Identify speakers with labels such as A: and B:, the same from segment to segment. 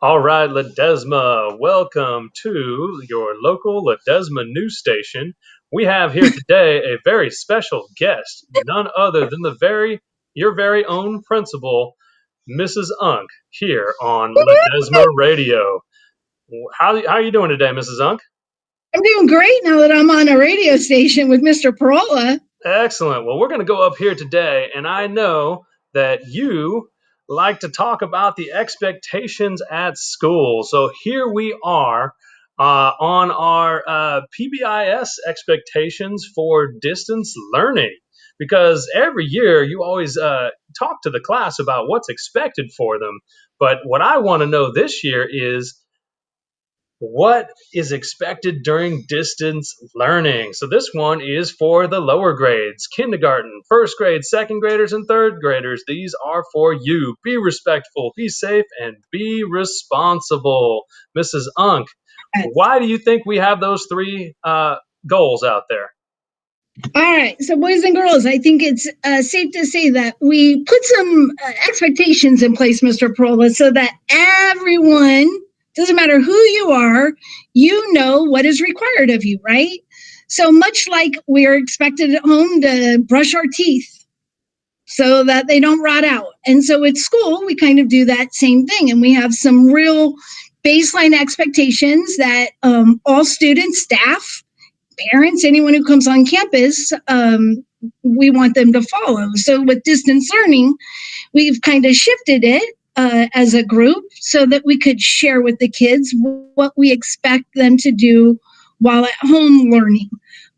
A: All right, Ledesma, welcome to your local Ledesma news station. We have here today a very special guest, none other than your very own principal, Mrs. Unk, here on Ledesma Radio. How are you doing today, Mrs. Unk?
B: I'm doing great now that I'm on a radio station with Mr. Parola.
A: Excellent. Well, we're going to go up here today, and I know that you like to talk about the expectations at school. So here we are on our PBIS expectations for distance learning. Because every year you always talk to the class about what's expected for them. But what I want to know this year is what is expected during distance learning? So this one is for the lower grades, kindergarten, first grade, second graders, and third graders. These are for you. Be respectful, be safe, and be responsible. Mrs. Unk, why do you think we have those three goals out there?
B: All right, so boys and girls, I think it's safe to say that we put some expectations in place, Mr. Parola, so that everyone, doesn't matter who you are, you know what is required of you, right? So much like we're expected at home to brush our teeth so that they don't rot out. And so at school, we kind of do that same thing. And we have some real baseline expectations that all students, staff, parents, anyone who comes on campus, we want them to follow. So with distance learning, we've kind of shifted it as a group so that we could share with the kids what we expect them to do while at home learning,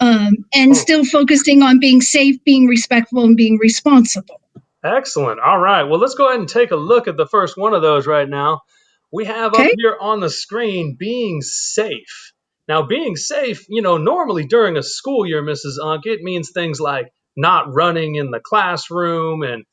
B: and still focusing on being safe, being respectful, and being responsible.
A: Excellent. All right. Well, let's go ahead and take a look at the first one of those right now. We have up here on the screen being safe. Now, being safe, normally during a school year, Mrs. Unk, it means things like not running in the classroom and,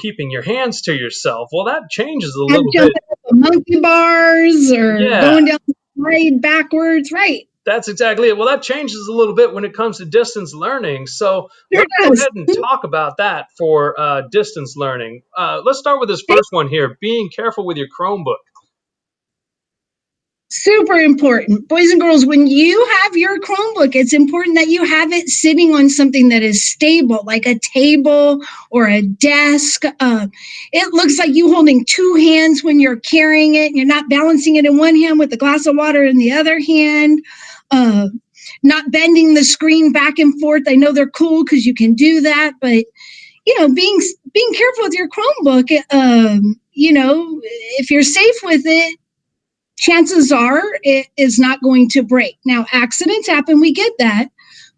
A: keeping your hands to yourself. Well, that changes a little bit.
B: Monkey bars or going down the slide backwards, right?
A: That's exactly it. Well, that changes a little bit when it comes to distance learning. So let's go ahead and talk about that for distance learning. Let's start with this first one here, being careful with your Chromebook.
B: Super important. Boys and girls, when you have your Chromebook, it's important that you have it sitting on something that is stable, like a table or a desk. It looks like you holding two hands when you're carrying it. You're not balancing it in one hand with a glass of water in the other hand. Not bending the screen back and forth. I know they're cool because you can do that, but being careful with your Chromebook. If you're safe with it, chances are it is not going to break. Now, accidents happen, we get that,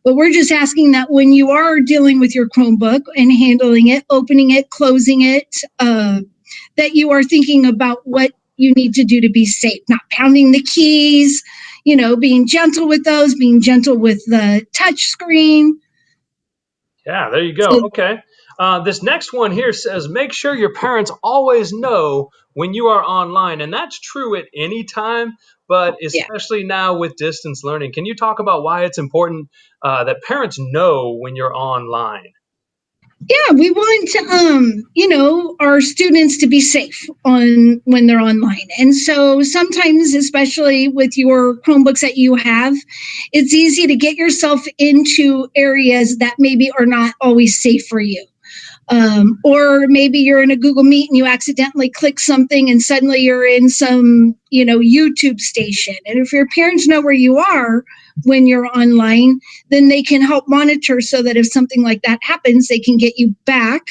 B: but we're just asking that when you are dealing with your Chromebook and handling it, opening it, closing it, that you are thinking about what you need to do to be safe, not pounding the keys, being gentle with those, being gentle with the touch screen.
A: Yeah, there you go. Okay. This next one here says, make sure your parents always know when you are online. And that's true at any time, but especially now with distance learning. Can you talk about why it's important that parents know when you're online?
B: Yeah, we want, our students to be safe when they're online. And so sometimes, especially with your Chromebooks that you have, it's easy to get yourself into areas that maybe are not always safe for you. Or maybe you're in a Google Meet and you accidentally click something and suddenly you're in some, YouTube station. And if your parents know where you are when you're online, then they can help monitor so that if something like that happens, they can get you back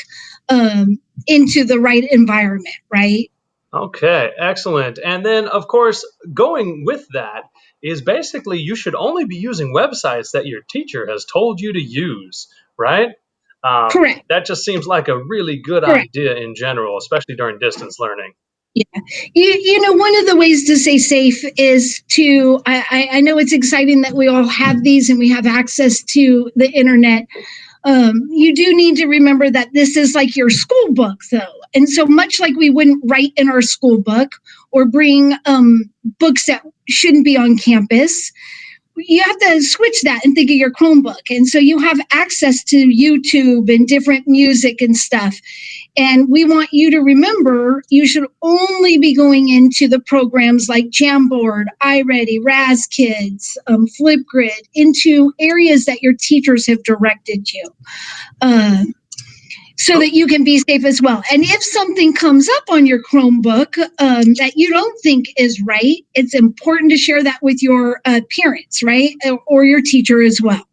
B: into the right environment, right?
A: Okay, excellent. And then, of course, going with that is basically you should only be using websites that your teacher has told you to use, right?
B: Correct.
A: That just seems like a really good idea in general, especially during distance learning.
B: Yeah. One of the ways to stay safe is to, I know it's exciting that we all have these and we have access to the internet. You do need to remember that this is like your school book, though. And so much like we wouldn't write in our school book or bring books that shouldn't be on campus, you have to switch that and think of your Chromebook. And so you have access to YouTube and different music and stuff. And we want you to remember you should only be going into the programs like Jamboard, iReady, RazKids, Flipgrid, into areas that your teachers have directed you. So that you can be safe as well. And if something comes up on your Chromebook that you don't think is right, it's important to share that with your parents, right? Or your teacher as well.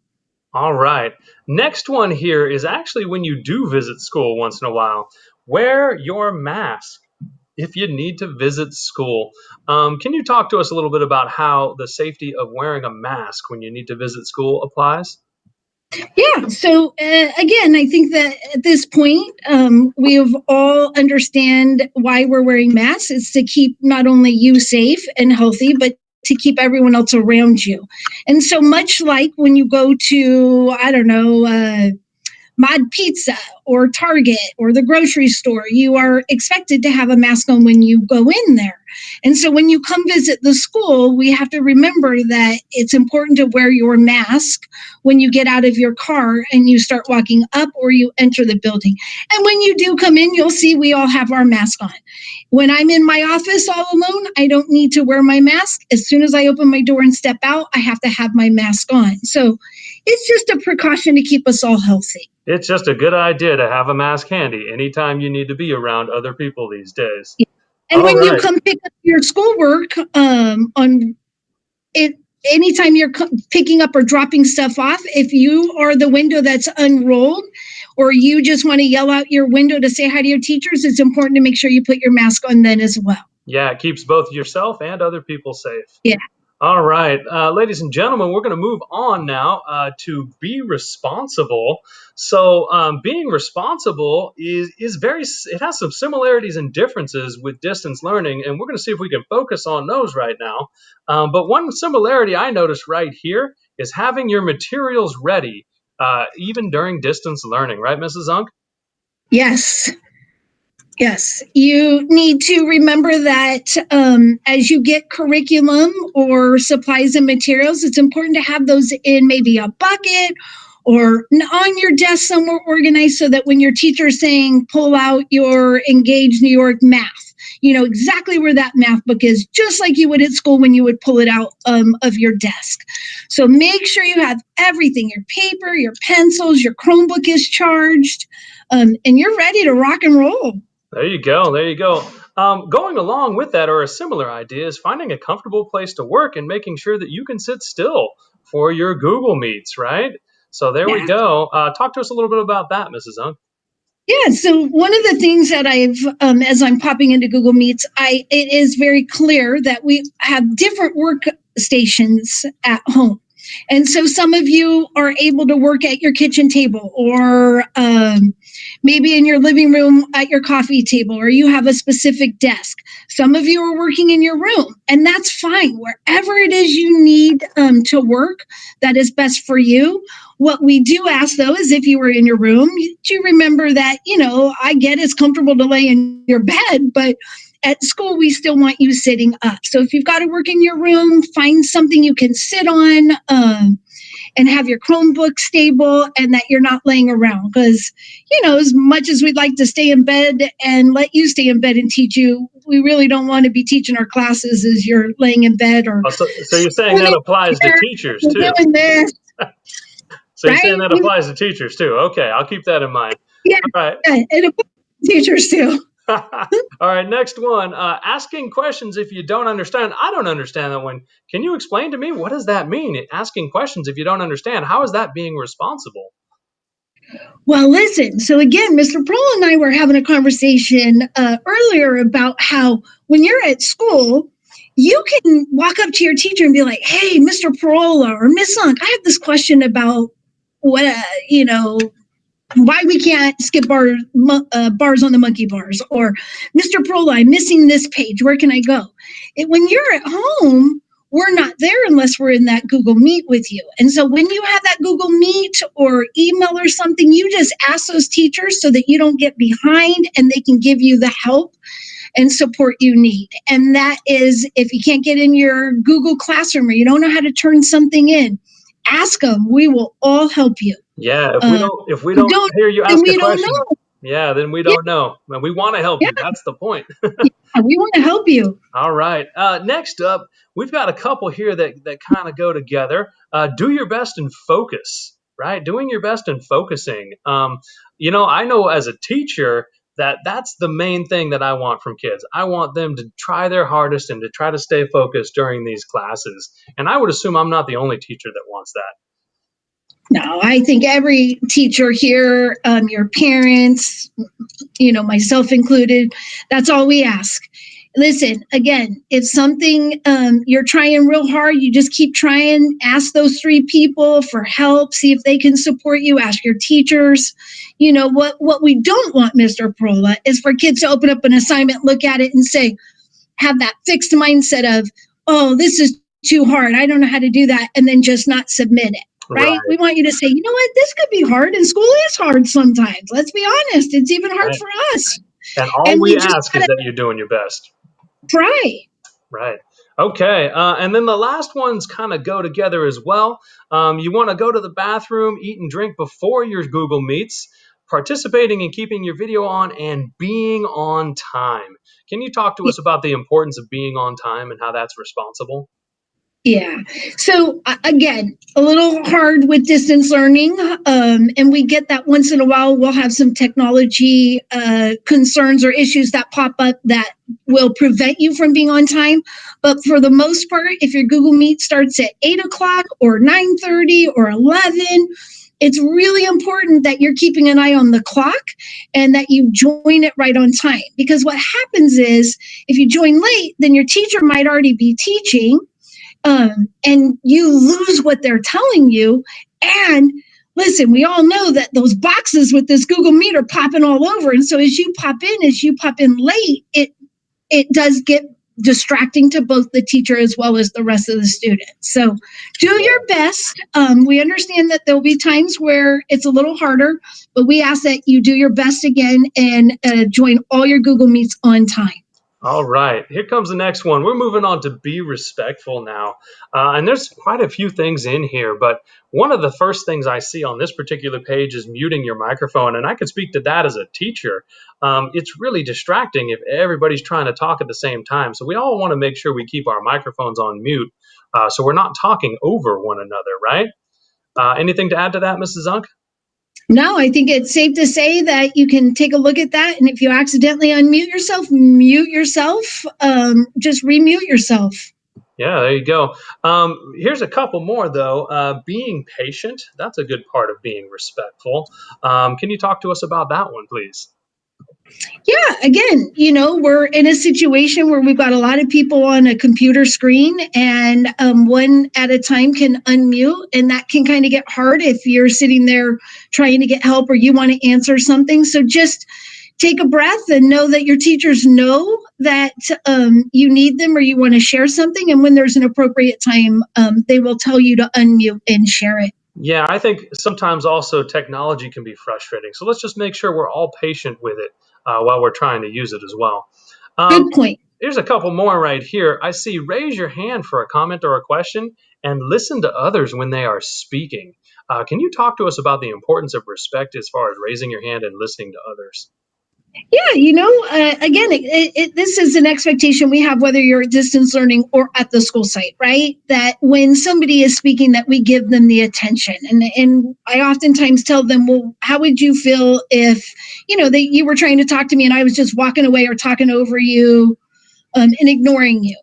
A: All right. Next one here is actually when you do visit school once in a while, wear your mask if you need to visit school. Can you talk to us a little bit about how the safety of wearing a mask when you need to visit school applies?
B: Yeah. So again, I think that at this point, we have all understand why we're wearing masks. It's to keep not only you safe and healthy, but to keep everyone else around you. And so much like when you go to, I don't know, Mod Pizza or Target or the grocery store, you are expected to have a mask on when you go in there. And so when you come visit the school, we have to remember that it's important to wear your mask when you get out of your car and you start walking up or you enter the building. And when you do come in, you'll see we all have our mask on. When I'm in my office all alone, I don't need to wear my mask. As soon as I open my door and step out, I have to have my mask on. So it's just a precaution to keep us all healthy.
A: It's just a good idea to have a mask handy anytime you need to be around other people these days.
B: Yeah. And
A: All
B: when you
A: right.
B: come pick up your schoolwork on it, anytime you're picking up or dropping stuff off, if you are the window that's unrolled or you just want to yell out your window to say hi to your teachers, it's important to make sure you put your mask on then as well.
A: Yeah, it keeps both yourself and other people safe.
B: Yeah.
A: All right, ladies and gentlemen, we're going to move on now to be responsible. So, being responsible is very. It has some similarities and differences with distance learning, and we're going to see if we can focus on those right now. But one similarity I noticed right here is having your materials ready, even during distance learning. Right, Mrs. Unk?
B: Yes. Yes, you need to remember that as you get curriculum or supplies and materials, it's important to have those in maybe a bucket or on your desk somewhere organized so that when your teacher is saying, pull out your Engage New York math, you know exactly where that math book is, just like you would at school when you would pull it out of your desk. So make sure you have everything, your paper, your pencils, your Chromebook is charged, and you're ready to rock and roll.
A: There you go. There you go. Going along with that, or a similar idea, is finding a comfortable place to work and making sure that you can sit still for your Google Meets, right? So there we
B: Yeah.
A: go. Talk to us a little bit about that, Mrs. Unk.
B: Yeah, so one of the things that I've, as I'm popping into Google Meets, it is very clear that we have different workstations at home. And so some of you are able to work at your kitchen table or maybe in your living room at your coffee table, or you have a specific desk. Some of you are working in your room, and that's fine. Wherever it is you need to work, that is best for you. What we do ask, though, is if you were in your room, to remember that, I get it's comfortable to lay in your bed, but at school, we still want you sitting up. So if you've got to work in your room, find something you can sit on and have your Chromebook stable and that you're not laying around. Because, as much as we'd like to stay in bed and let you stay in bed and teach you, we really don't want to be teaching our classes as you're laying in bed or
A: So you're saying that applies to teachers too?
B: doing this.
A: So you're saying that applies to teachers too? Okay, I'll keep that in mind.
B: Yeah,
A: All right.
B: it applies to teachers too.
A: All right, next one. Asking questions if you don't understand. I don't understand that one. Can you explain to me what does that mean? Asking questions if you don't understand. How is that being responsible?
B: Well, listen. So again, Mr. Pearl and I were having a conversation earlier about how when you're at school, you can walk up to your teacher and be like, "Hey, Mr. Perola or Miss Unk, I have this question about what why we can't skip bars on the monkey bars, or Mr. Perola, I'm missing this page. Where can I go?" When you're at home, we're not there unless we're in that Google Meet with you. And so when you have that Google Meet or email or something, you just ask those teachers so that you don't get behind and they can give you the help and support you need. And that is, if you can't get in your Google Classroom or you don't know how to turn something in, ask them. We will all help you.
A: Yeah, if we don't hear you
B: And
A: ask a
B: we don't
A: question,
B: know.
A: Yeah, then we
B: Yeah,
A: don't know. And we want to help
B: yeah,
A: you. That's the point.
B: we want to help you.
A: All right. Next up, we've got a couple here that kind of go together. Do your best and focus, right? Doing your best and focusing. I know as a teacher that that's the main thing that I want from kids. I want them to try their hardest and to try to stay focused during these classes. And I would assume I'm not the only teacher that wants that.
B: No, I think every teacher here, your parents, myself included, that's all we ask. Listen, again, if something you're trying real hard, you just keep trying. Ask those three people for help. See if they can support you. Ask your teachers. What we don't want, Mr. Prola, is for kids to open up an assignment, look at it, and say, have that fixed mindset of, oh, this is too hard. I don't know how to do that, and then just not submit it. Right?
A: Right,
B: We want you to say, you know what, this could be hard, and school is hard sometimes. Let's be honest, it's even hard
A: right.
B: for us.
A: And all
B: And
A: we
B: we just
A: ask is
B: gotta
A: that you're doing your best.
B: try.
A: Right. Okay. And then the last ones kind of go together as well. You want to go to the bathroom, eat and drink before your Google Meets, participating in keeping your video on, and being on time. Can you talk to us about the importance of being on time and how that's responsible?
B: Yeah. So again, a little hard with distance learning, and we get that once in a while. We'll have some technology concerns or issues that pop up that will prevent you from being on time. But for the most part, if your Google Meet starts at 8 o'clock or 9:30 or 11, it's really important that you're keeping an eye on the clock and that you join it right on time. Because what happens is, if you join late, then your teacher might already be teaching, and you lose what they're telling you. And listen, we all know that those boxes with this Google Meet are popping all over. And so as you pop in late, it does get distracting to both the teacher as well as the rest of the students. So do your best. We understand that there'll be times where it's a little harder, but we ask that you do your best again and join all your Google Meets on time.
A: All right, here comes the next one. We're moving on to be respectful now. And there's quite a few things in here, but one of the first things I see on this particular page is muting your microphone. And I can speak to that as a teacher. It's really distracting if everybody's trying to talk at the same time. So we all want to make sure we keep our microphones on mute so we're not talking over one another, right? Anything to add to that, Mrs. Zunk?
B: No, I think it's safe to say that you can take a look at that. And if you accidentally unmute yourself, mute yourself, just remute yourself.
A: Yeah, there you go. Here's a couple more, though. Being patient, that's a good part of being respectful. Can you talk to us about that one, please?
B: Yeah, again, we're in a situation where we've got a lot of people on a computer screen, and one at a time can unmute, and that can kind of get hard if you're sitting there trying to get help or you want to answer something. So just take a breath and know that your teachers know that you need them or you want to share something. And when there's an appropriate time, they will tell you to unmute and share it.
A: Yeah, I think sometimes also technology can be frustrating. So let's just make sure we're all patient with it while we're trying to use it as well. Um,
B: Good point.
A: Here's a couple more right here. I see raise your hand for a comment or a question and listen to others when they are speaking. Can you talk to us about the importance of respect as far as raising your hand and listening to others?
B: Yeah, again, this is an expectation we have whether you're at distance learning or at the school site, right? That when somebody is speaking, that we give them the attention. And I oftentimes tell them, well, how would you feel if, that you were trying to talk to me and I was just walking away or talking over you, and ignoring you?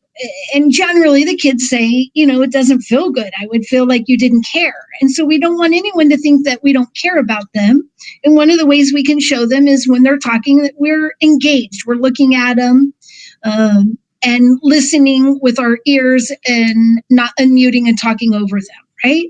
B: And generally the kids say, it doesn't feel good. I would feel like you didn't care. And so we don't want anyone to think that we don't care about them. And one of the ways we can show them is when they're talking that we're engaged, we're looking at them, and listening with our ears and not unmuting and talking over them, right?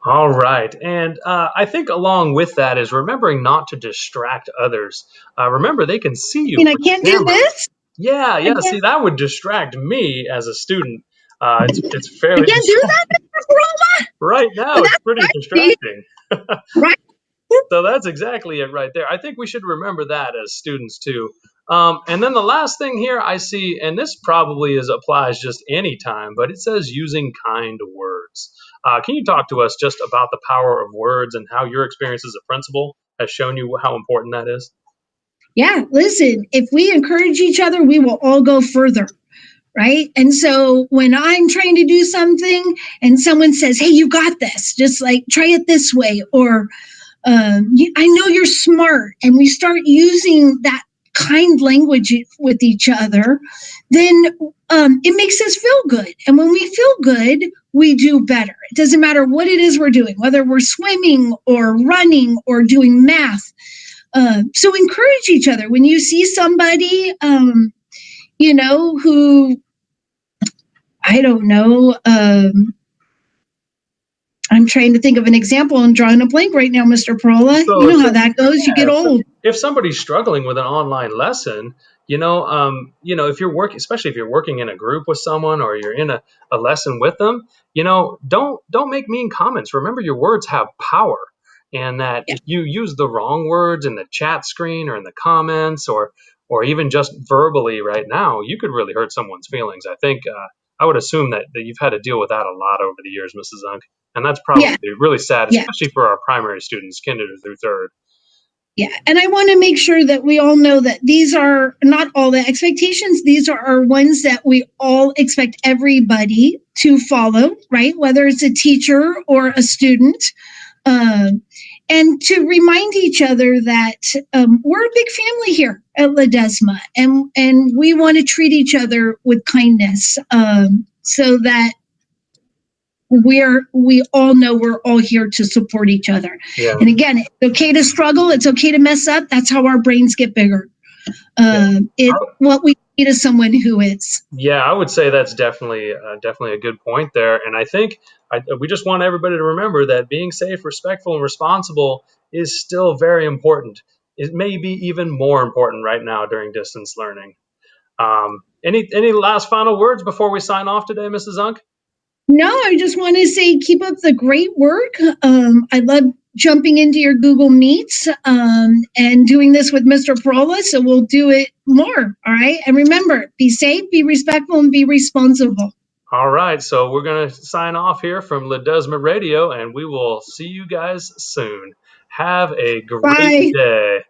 A: All right. And I think along with that is remembering not to distract others. Remember, they can see you
B: I
A: from
B: can't
A: the
B: do
A: camera.
B: this.
A: Yeah,
B: I
A: yeah.
B: can't
A: See, that would distract me as a student. It's
B: I
A: fairly
B: can't do that,
A: distracting.
B: Mr. Corolla.
A: Right
B: But
A: now, it's
B: that's
A: pretty
B: right,
A: distracting.
B: right?
A: So that's exactly it right there. I think we should remember that as students too. And then the last thing here I see, and this probably applies just any time, but it says using kind words. Can you talk to us just about the power of words and how your experience as a principal has shown you how important that is?
B: Yeah, listen, if we encourage each other, we will all go further. Right. And so when I'm trying to do something and someone says, hey, you got this, just like try it this way, or I know you're smart, and we start using that kind language with each other, then it makes us feel good. And when we feel good, we do better. It doesn't matter what it is we're doing, whether we're swimming or running or doing math. So encourage each other. When you see somebody, who, I don't know, I'm trying to think of an example and drawing a blank right now, Mr. Perola. You
A: So
B: know how that goes. You get
A: yeah,
B: old.
A: if somebody's struggling with an online lesson, if you're working, especially if you're working in a group with someone or you're in a lesson with them, don't make mean comments. Remember, your words have power, and that
B: Yeah.
A: if you use the wrong words in the chat screen or in the comments or even just verbally right now, you could really hurt someone's feelings. I think I would assume that you've had to deal with that a lot over the years, Mrs. Zunk, and that's probably
B: Yeah.
A: really sad,
B: Yeah.
A: especially for our primary students, kinder through third.
B: Yeah. And I want to make sure that we all know that these are not all the expectations. These are ones that we all expect everybody to follow, right? Whether it's a teacher or a student. Uh, and to remind each other that we're a big family here at Ledesma, and we want to treat each other with kindness, so that we all know we're all here to support each other.
A: Yeah,
B: And again, it's okay to struggle. It's okay to mess up. That's how our brains get bigger.
A: yeah.
B: It's what we need is someone who is.
A: Yeah, I would say that's definitely a good point there, and I think we just want everybody to remember that being safe, respectful, and responsible is still very important. It may be even more important right now during distance learning. Any last final words before we sign off today, Mrs. Zunk?
B: No, I just want to say keep up the great work. I love jumping into your Google Meets and doing this with Mr. Perola. So we'll do it more. All right. And remember, be safe, be respectful, and be responsible.
A: All right, so we're gonna sign off here from Ledesma Radio, and we will see you guys soon. Have a great
B: Bye.
A: day.